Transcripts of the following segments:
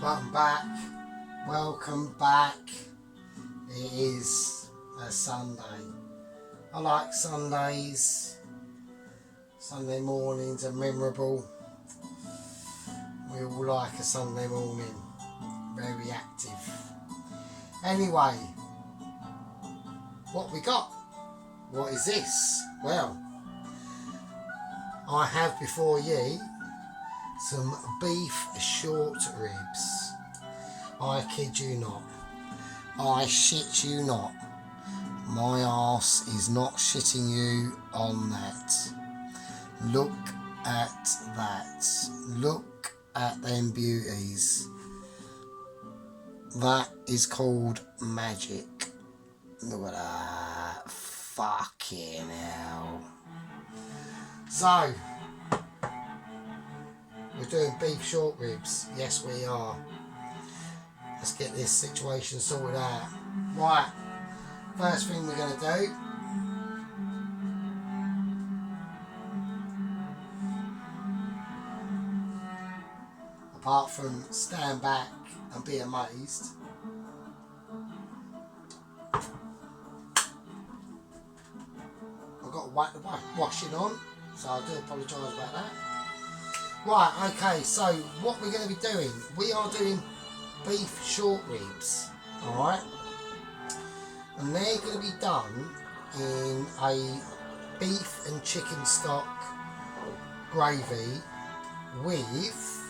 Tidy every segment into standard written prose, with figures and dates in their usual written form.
Welcome back. Welcome back. It is a Sunday. I like Sundays. Sunday mornings are memorable. We all like a Sunday morning. Very active. Anyway, what we got? What is this? Well, I have before ye some beef short ribs. I kid you not. I shit you not. My arse is not shitting you on that. Look at that. Look at them beauties. That is called magic. Look at that. Fucking hell. So, we're doing beef short ribs. Yes, we are. Let's get this situation sorted out. Right, first thing we're going to do, apart from stand back and be amazed, I've got to wipe the washing on, so I do apologise about that. Right, okay, so what we're going to be doing, we are doing beef short ribs, alright, and they're going to be done in a beef and chicken stock gravy with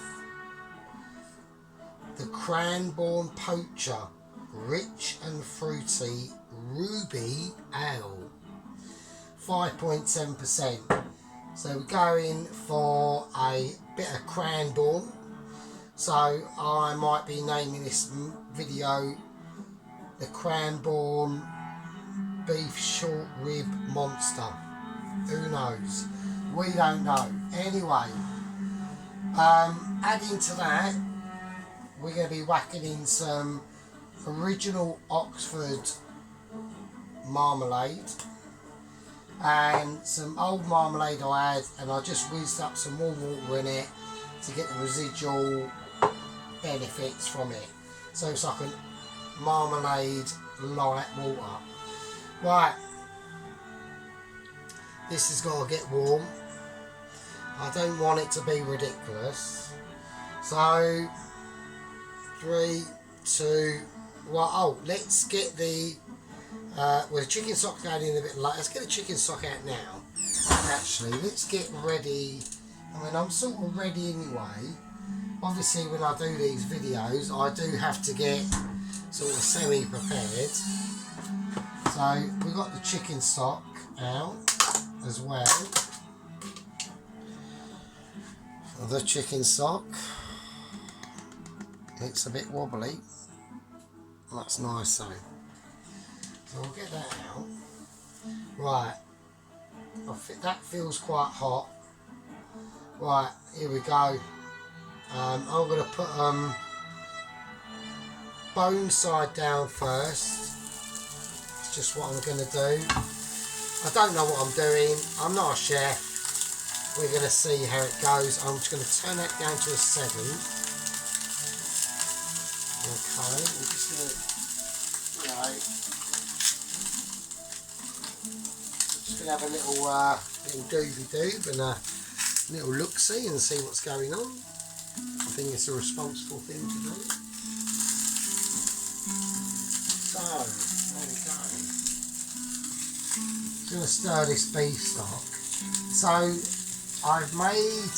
the Cranborne Poacher Rich and Fruity Ruby Ale, 5.7%. So we're going for a bit of Cranborne. So I might be naming this video the Cranborne Beef Short Rib Monster. Who knows? We don't know. Anyway, adding to that, we're going to be whacking in some original Oxford marmalade and some old marmalade I had, and I just whizzed up some warm water in it to get the residual benefits from it. So it's like a marmalade light water. Right, this has got to get warm. I don't want it to be ridiculous. So 3, 2, 1. Oh, let's get the well, the chicken stock going in a bit late. Let's get the chicken stock out now. Actually, let's get ready. I mean, I'm sort of ready anyway. Obviously, when I do these videos, I do have to get sort of semi-prepared. So, we've got the chicken stock out as well. The chicken stock. It's a bit wobbly. That's nice though. So we'll get that out. Right. That feels quite hot. Right, here we go. I'm going to put bone side down first. It's just what I'm going to do. I don't know what I'm doing. I'm not a chef. We're going to see how it goes. I'm just going to turn that down to a 7. Okay, I'm just going to, you know, just going to have a little doobie-doob and a little look-see and see what's going on. I think it's a responsible thing to do. So, there we go. I'm going to stir this beef stock. So, I've made,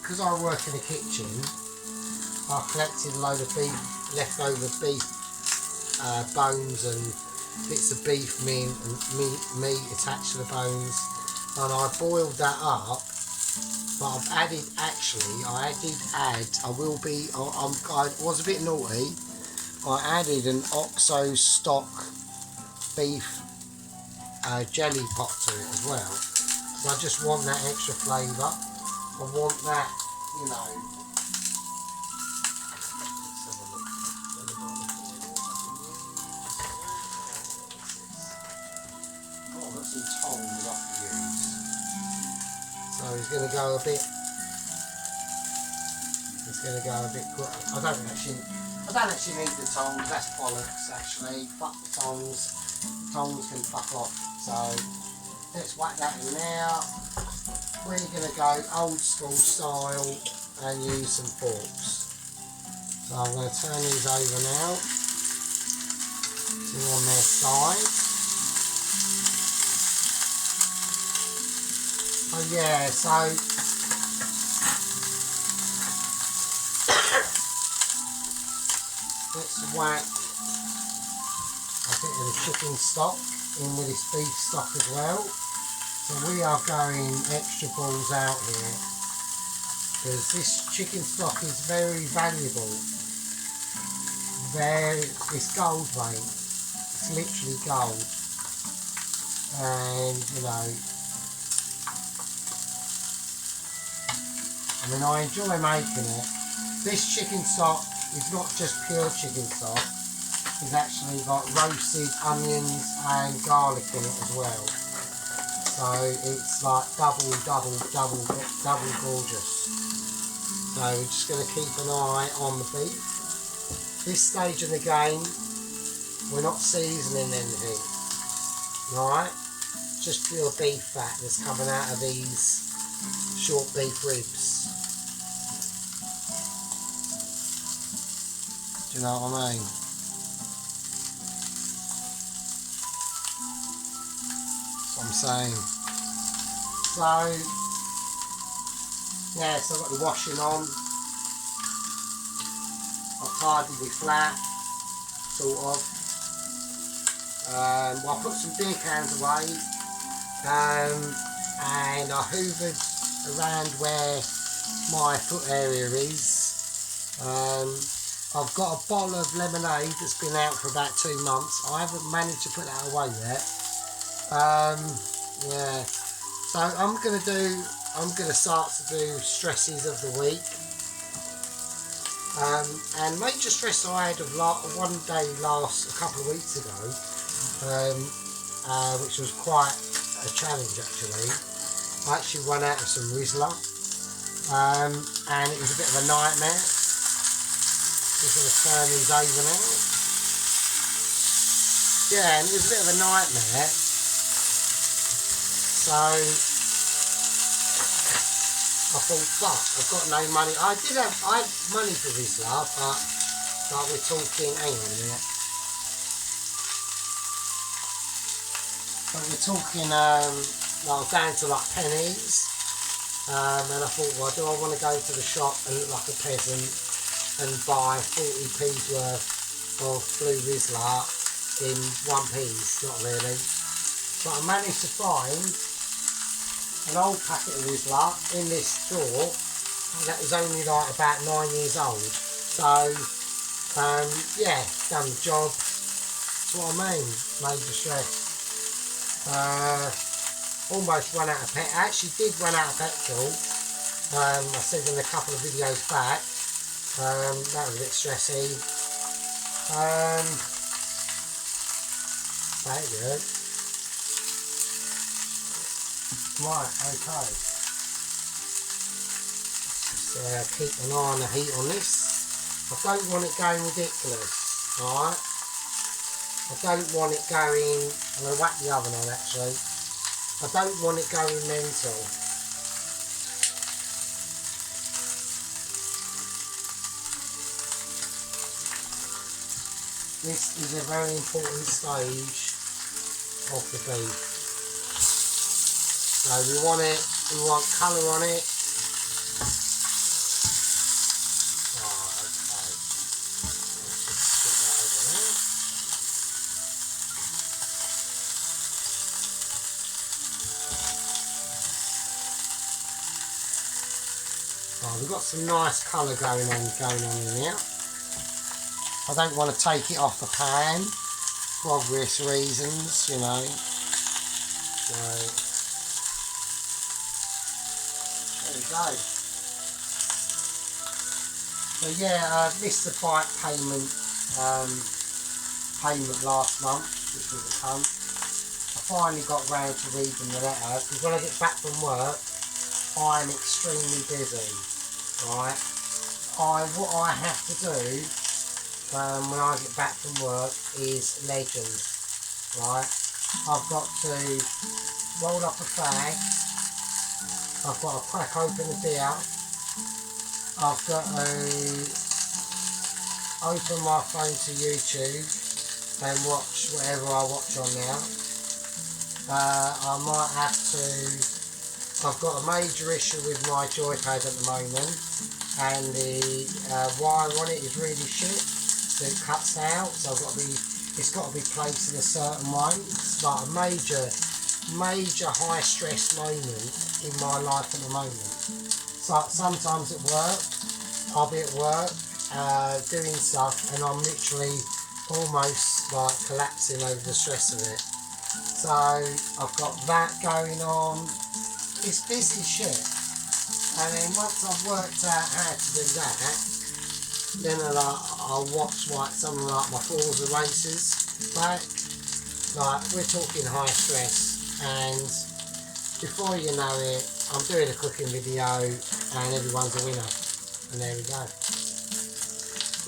because I work in the kitchen, I collected a load of beef, leftover beef bones and bits of beef meat and meat attached to the bones, and I boiled that up. But I've added, actually, I was a bit naughty. I added an OXO stock beef jelly pot to it as well. So I just want that extra flavour. I want that, you know. Let's have a look. Oh, I've got some tongs I can use. So he's going to go a bit, going to go a bit quick. I don't actually need the tongs. That's bollocks. Actually, fuck the tongs. The tongs can fuck off. So let's whack that in now. We're going to go old school style and use some forks. So I'm going to turn these over now. See on their side. Oh yeah, so let's whack a bit of the chicken stock in with this beef stock as well. So we are going extra balls out here because this chicken stock is very valuable. It's gold, mate. It's literally gold. And you know, I mean, I enjoy making it. This chicken stock is not just pure chicken stock. It's actually got roasted onions and garlic in it as well. So it's like double gorgeous. So we're just going to keep an eye on the beef. This stage in the game, we're not seasoning anything. Alright? Just pure beef fat that's coming out of these short beef ribs. Do you know what I mean? That's what I'm saying. So, yeah, so I've got the washing on. I've tidied it flat, sort of. Well, I put some beer cans away, and I hoovered around where my foot area is. I've got a bottle of lemonade that's been out for about 2 months. I haven't managed to put that away yet. Yeah. So I'm gonna start to do stresses of the week. And major stress I had of one day a couple of weeks ago, which was quite a challenge actually. I actually run out of some Rizla, and it was a bit of a nightmare. Just going to turn these over now. Yeah, and it was a bit of a nightmare. So I thought, fuck, I've got no money. I had money for this love, but like we're talking, hang on a minute. But we're talking, like down to like pennies. And I thought, well, do I want to go to the shop and look like a peasant and buy 40p's worth of blue Rizla in one piece? Not really. But I managed to find an old packet of Rizla in this drawer that was only like about 9 years old. So, yeah, done the job. That's what I mean, major stress. Almost run out of petrol. I actually did run out of petrol. I said in a couple of videos back. That was a bit stressy. Very good. Right, okay. Just keep an eye on the heat on this. I don't want it going ridiculous, alright? I don't want it going, I'm going to whack the oven on actually. I don't want it going mental. This is a very important stage of the beef. So we want colour on it. Right, okay. Let's just put that over there. Right, we've got some nice colour going on in here. I don't want to take it off the pan for obvious reasons, you know. So there we go. So yeah, I missed the bike payment last month, which was a cunt. I finally got round to reading the letter because when I get back from work, I'm extremely busy, right? what I have to do when I get back from work is legend, right? I've got to roll up a fag, I've got to crack open a beer, I've got to open my phone to YouTube and watch whatever I watch on now. I might have to, I've got a major issue with my joypad at the moment, and the wire on it is really shit, so it cuts out, so it's got to be placed in a certain way. It's like a major high stress moment in my life at the moment. So sometimes at work, I'll be at work doing stuff and I'm literally almost like collapsing over the stress of it. So I've got that going on. It's busy shit. And then once I've worked out how to do that, then I'll watch like something like my Forza races back. Like, we're talking high stress, and before you know it, I'm doing a cooking video and everyone's a winner. And there we go.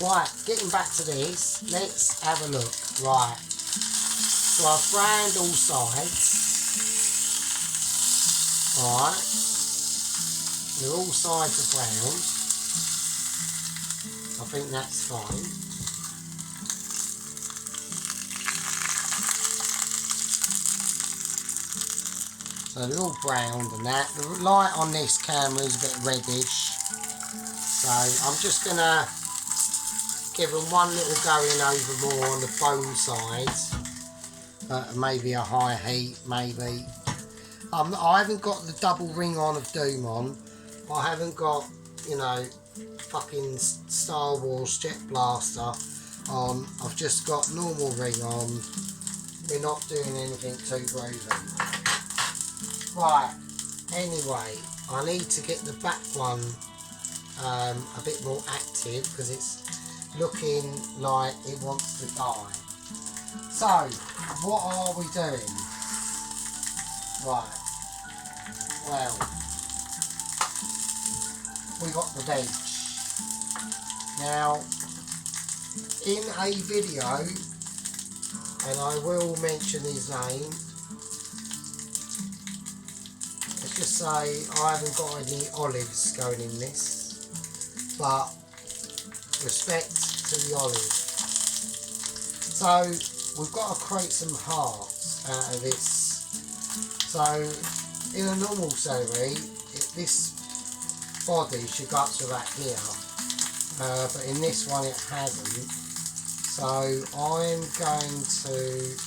Right, getting back to this, let's have a look. Right, so I've browned all sides. Alright, they're all sides are browned. I think that's fine. So they're all browned and that. The light on this camera is a bit reddish. So I'm just going to give them one little going over more on the bone sides. Maybe a high heat, maybe. I haven't got the double ring on of Doom on. I haven't got, you know, fucking Star Wars Jet Blaster on. I've just got normal ring on. We're not doing anything too groovy. Right, anyway, I need to get the back one a bit more active because it's looking like it wants to die. So, what are we doing? Right, well, we got the veg. Now, in a video, and I will mention his name, let's just say I haven't got any olives going in this, but respect to the olive. So we've got to create some hearts out of this. So in a normal celery, this body should go up to about here, but in this one it hasn't. So I'm going to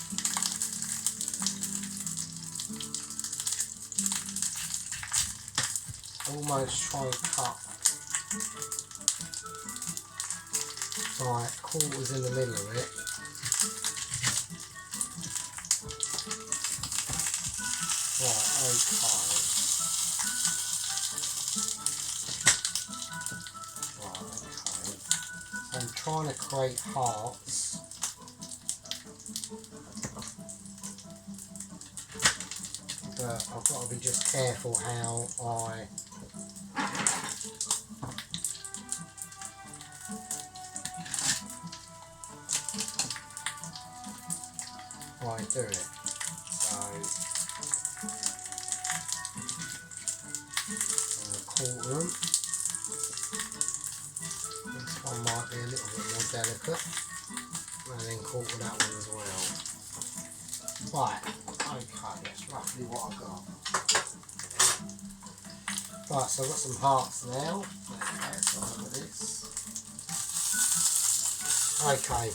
almost try and cut like quarters in the middle of it. Right, okay. Right, okay. So I'm trying to create hearts. But I've got to be just careful how I do it. So quarter them. This one might be a little bit more delicate, and then quarter that one as well. Right, okay, that's roughly what I've got. Right, so I've got some hearts now. Let's have a look at this. Okay,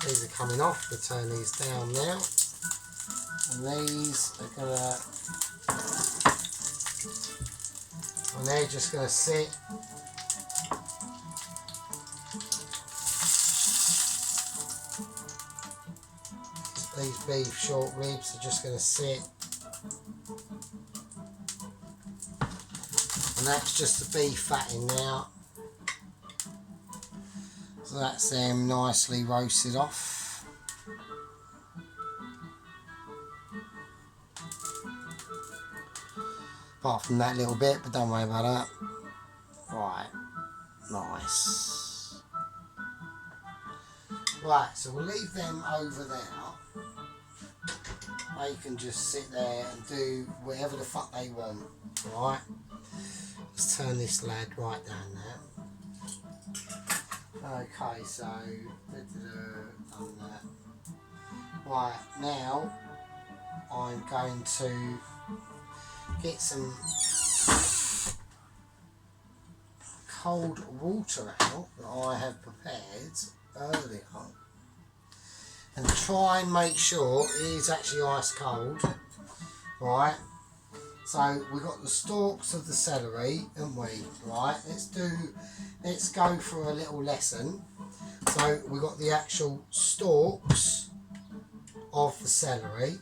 these are coming off. We'll turn these down now. And these are gonna, and they're just gonna sit. These beef short ribs are just gonna sit. And that's just the beef fat in now. So that's them nicely roasted off. Apart from that little bit, but don't worry about that. Right, Nice. Right, so we'll leave them over there. They can just sit there and do whatever the fuck they want. Right? Let's turn this lad right down there. Okay, so done that. Right, now I'm going to get some cold water out that I have prepared earlier and try and make sure it is actually ice cold. Right, so we've got the stalks of the celery, haven't we? Right, let's go for a little lesson. So we've got the actual stalks of the celery,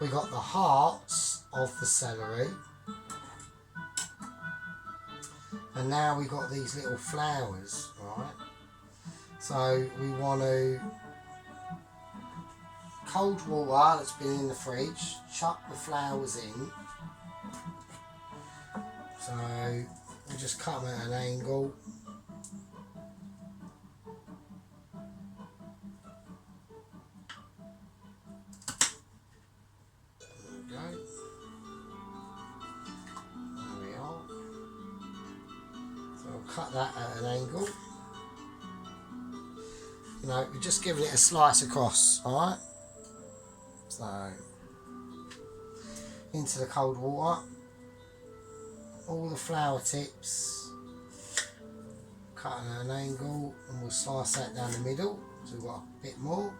we got the hearts of the celery, and now we've got these little flowers, right? So we want to cold water that's been in the fridge, chuck the flowers in. So we just cut them at an angle. Cut that at an angle. You know, we're just giving it a slice across, alright? So, into the cold water. All the flower tips. Cut at an angle, and we'll slice that down the middle. So we've got a bit more.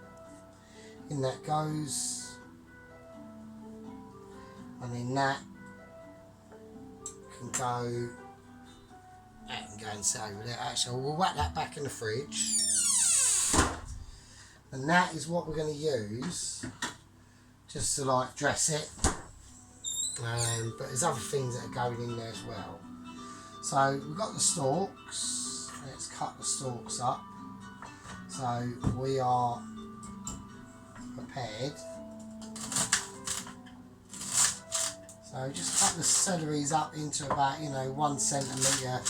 In that goes. And then that can go. That can go and sit over there. Actually, we'll whack that back in the fridge. And that is what we're going to use just to like dress it. But there's other things that are going in there as well. So we've got the stalks. Let's cut the stalks up. So we are prepared. So just cut the celeries up into about 1 centimetre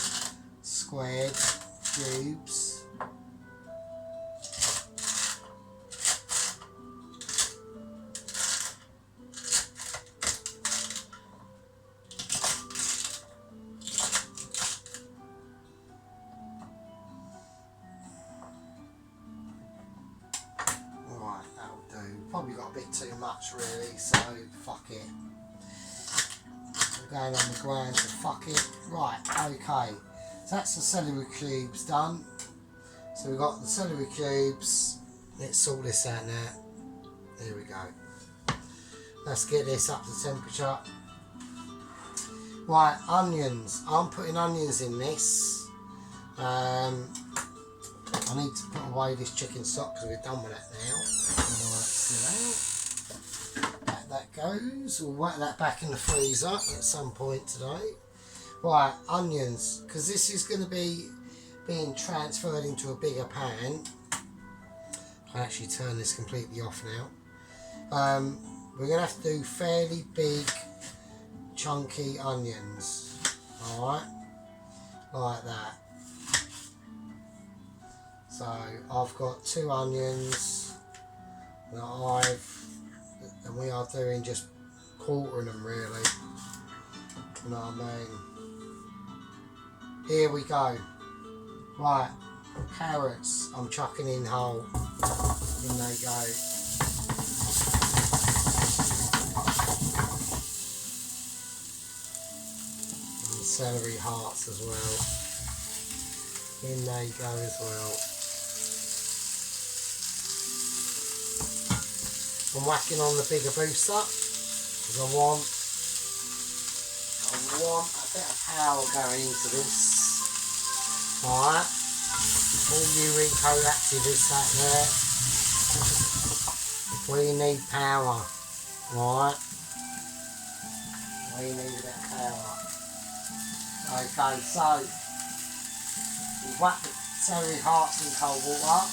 squared cubes. Right, that'll do. Probably got a bit too much really, so fuck it. We're going on the ground, so fuck it. Right, okay. So that's the celery cubes done. So we've got the celery cubes. Let's sort this out now. There we go. Let's get this up to temperature. Right, onions. I'm putting onions in this. I need to put away this chicken stock because we're done with that now. Back that goes. We'll whack that back in the freezer at some point today. Right, onions, because this is going to be being transferred into a bigger pan. I'll actually turn this completely off now. We're going to have to do fairly big, chunky onions. Alright, like that. So I've got 2 onions that and we are doing just quartering them really. You know what I mean? Here we go. Right, carrots I'm chucking in whole. In they go. And celery hearts as well. In they go as well. I'm whacking on the bigger booster because I want a bit of power going into this. Alright, all you Rico activists out there, we need power, right? We need a bit of power. Okay, so we whack the celery hearts in cold water.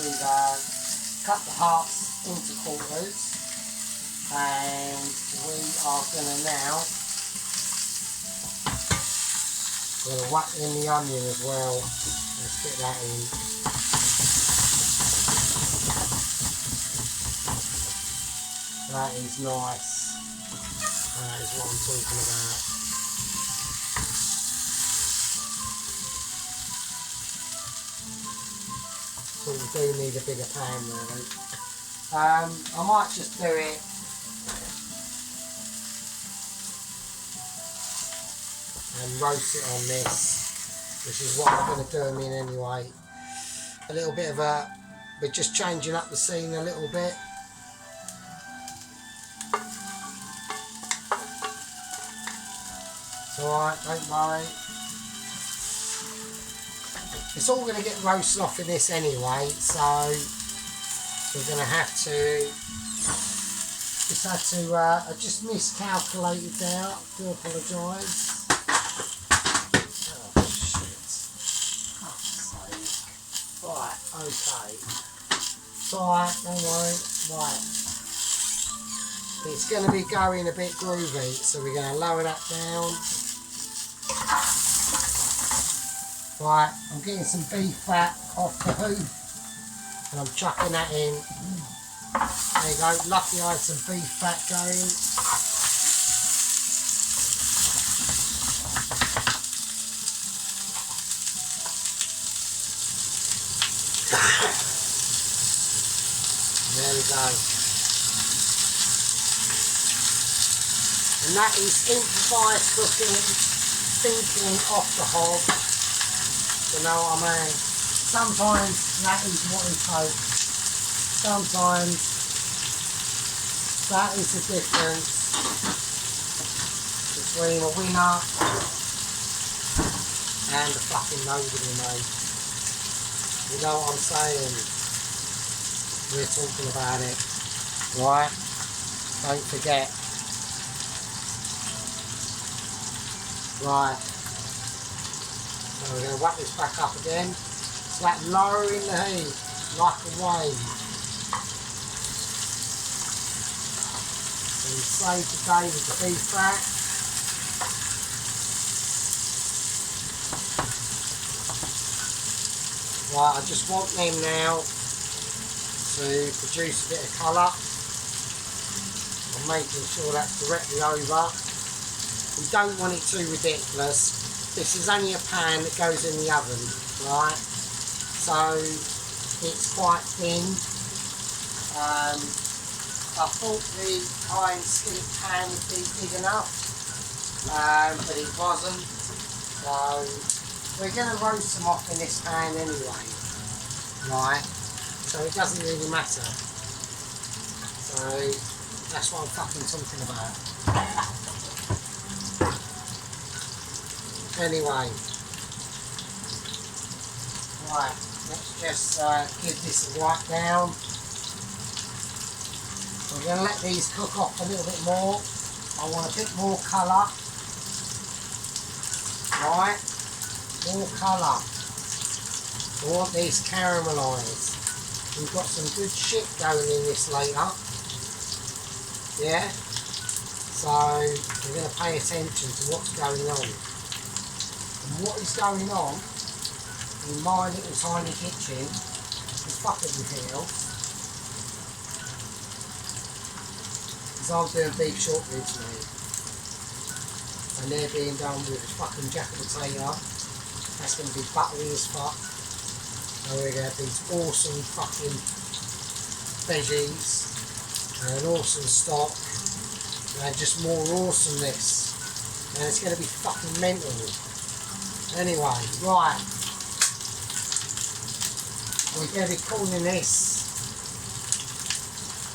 We've cut the hearts into quarters, and we are going to now We're going to whack in the onion as well. Let's get that in. That is nice. That is what I'm talking about. So we do need a bigger pan really. I might just do it and roast it on this, which is what I'm going to do them in anyway. A little bit of we're just changing up the scene a little bit. It's alright, don't worry. It's all going to get roasted off in this anyway, so we're going to have to, I just miscalculated there, I do apologise. Oh shit, fuck's sake. Right, okay. It's alright, don't worry, right. It's going to be going a bit groovy, so we're going to lower that down. Right, I'm getting some beef fat off the hoof and I'm chucking that in. There you go, lucky I had some beef fat going. There we go. And that is improvised cooking, thinking off the hob. You know what I mean? Sometimes that is what it takes. Sometimes that is the difference between a winner and a fucking nobody, mate. You know what I'm saying? We're talking about it, right? Don't forget. Right. So we're going to whack this back up again. It's like lowering the heat, like a wave. So we save the day with the beef fat. Right, I just want them now to produce a bit of colour. I'm making sure that's directly over. We don't want it too ridiculous. This is only a pan that goes in the oven, right? So it's quite thin. I thought the iron skillet pan would be big enough, but it wasn't. So we're going to roast them off in this pan anyway, right? So it doesn't really matter. So that's what I'm fucking talking about. Anyway, right, let's just give this a wipe down. We're going to let these cook off a little bit more. I want a bit more colour. Right, more colour. I want these caramelised. We've got some good shit going in this later. Yeah? So, we're going to pay attention to what's going on. And what is going on in my little tiny kitchen is fuck everything else. Because I'm doing beef short ribs, mate. And they're being done with a fucking jacket potato. That's going to be buttery as fuck. And we're going to have these awesome fucking veggies and an awesome stock and just more awesomeness. And it's going to be fucking mental. Anyway, right, we're going to be calling this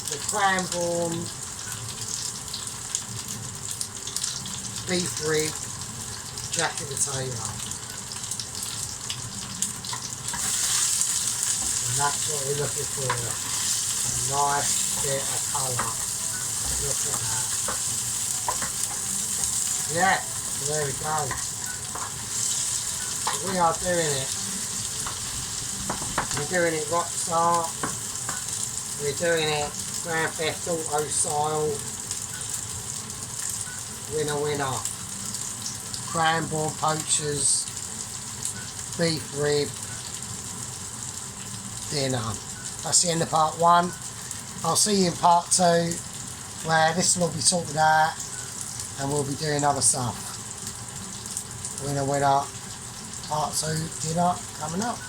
the Cranborne beef rib jacket potato, and that's what we're looking for, a nice bit of colour. Look at that. Yeah, so there we go. We are doing it. We're doing it rockstar. We're doing it Grand Theft Auto style. Winner, winner. Cranborne poachers beef rib dinner. That's the end of part 1. I'll see you in part 2, where this will all be sorted out and we'll be doing other stuff. Winner, part 2 dinner coming up.